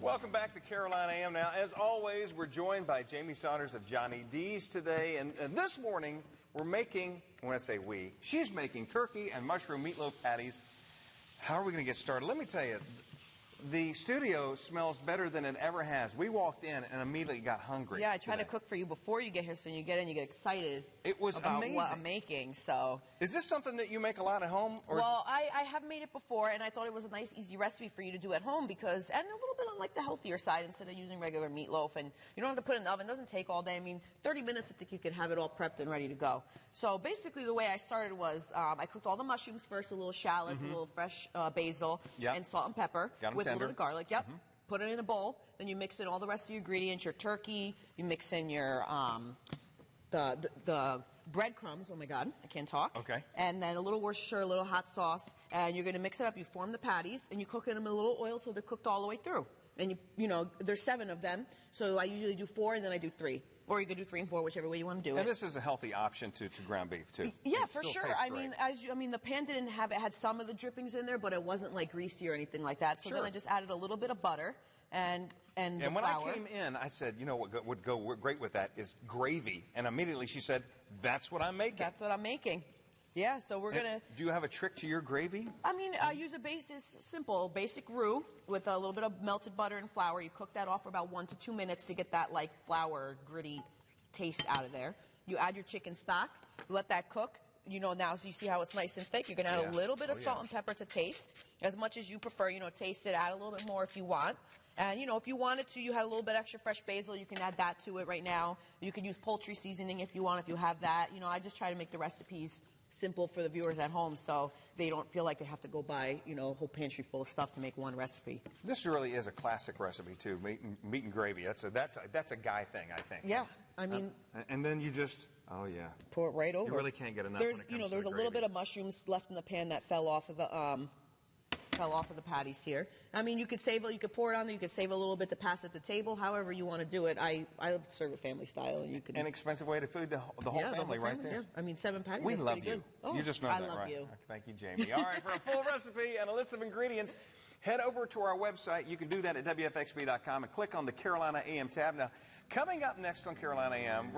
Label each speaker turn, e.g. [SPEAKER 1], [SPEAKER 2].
[SPEAKER 1] Welcome back to Carolina AM. Now, as always, we're joined by Jamie Saunders of Johnny D's today. And this morning, we're making, when I say we, she's making turkey and mushroom meatloaf patties. How are we going to get started? Let me tell you, the studio smells better than it ever has. We walked in and immediately got hungry.
[SPEAKER 2] Yeah, I tried to cook for you before you get here, so when you get in, you get excited.
[SPEAKER 1] It was
[SPEAKER 2] about
[SPEAKER 1] amazing.
[SPEAKER 2] What I'm making. So,
[SPEAKER 1] is this something that you make a lot at home? Or
[SPEAKER 2] well, I have made it before, and I thought it was a nice, easy recipe for you to do at home because, and a little bit on like the healthier side instead of using regular meatloaf. And you don't have to put it in the oven. It doesn't take all day. I mean, 30 minutes, I think you can have it all prepped and ready to go. So basically, the way I started was I cooked all the mushrooms first with a little shallots, a little fresh basil, and salt and pepper with a little bit of garlic. Yep. Put it in a bowl. Then you mix in all the rest of your ingredients, your turkey. You mix in your the breadcrumbs. Oh my God, I can't talk.
[SPEAKER 1] Okay.
[SPEAKER 2] And then a little Worcestershire, a little hot sauce, and you're going to mix it up. You form the patties, and you cook them in a little oil till they're cooked all the way through. And you know, there's 7 of them, so I usually do 4, and then I do 3. Or you could do 3 and 4, whichever way you want to do it.
[SPEAKER 1] And this is a healthy option to ground beef too.
[SPEAKER 2] Yeah,
[SPEAKER 1] it
[SPEAKER 2] for
[SPEAKER 1] still
[SPEAKER 2] sure.
[SPEAKER 1] tastes
[SPEAKER 2] I
[SPEAKER 1] great.
[SPEAKER 2] mean, the pan didn't have it had some of the drippings in there, but it wasn't like greasy or anything like that. So then I just added a little bit of butter and the
[SPEAKER 1] when
[SPEAKER 2] flour.
[SPEAKER 1] I came in, I said, you know what would go great with that is gravy. And immediately she said, "That's what I'm making."
[SPEAKER 2] That's what I'm making. Yeah, so we're gonna.
[SPEAKER 1] Do you have a trick to your gravy?
[SPEAKER 2] I mean, I use a simple basic roux with a little bit of melted butter and flour. You cook that off for about 1 to 2 minutes to get that like flour gritty taste out of there. You add your chicken stock, let that cook. You know, now so you see how it's nice and thick. You're going to add a little bit of salt and pepper to taste, as much as you prefer. You know, taste it, add a little bit more if you want. And, you know, if you wanted to, you had a little bit extra fresh basil, you can add that to it right now. You could use poultry seasoning if you want, if you have that. You know, I just try to make the recipes simple for the viewers at home so they don't feel like they have to go buy, you know, a whole pantry full of stuff to make one recipe.
[SPEAKER 1] This really is a classic recipe, too, meat and gravy. That's a guy thing, I think.
[SPEAKER 2] Yeah, I mean...
[SPEAKER 1] and then you just... Oh, yeah.
[SPEAKER 2] Pour it right over.
[SPEAKER 1] You really can't get enough.
[SPEAKER 2] There's, you know, there's a little bit of mushrooms left in the pan that fell off of the patties here. I mean, you could pour it on there. You could save a little bit to pass at the table. However you want to do it. I serve it family style, and you can. An
[SPEAKER 1] expensive way to feed the whole family, right there.
[SPEAKER 2] Yeah. I mean, 7 patties.
[SPEAKER 1] We love you.
[SPEAKER 2] Good. Oh,
[SPEAKER 1] you just know that, right?
[SPEAKER 2] I love you.
[SPEAKER 1] Thank you, Jamie. All right, for a full recipe and a list of ingredients, head over to our website. You can do that at WFXB.com and click on the Carolina AM tab. Now, coming up next on Carolina AM.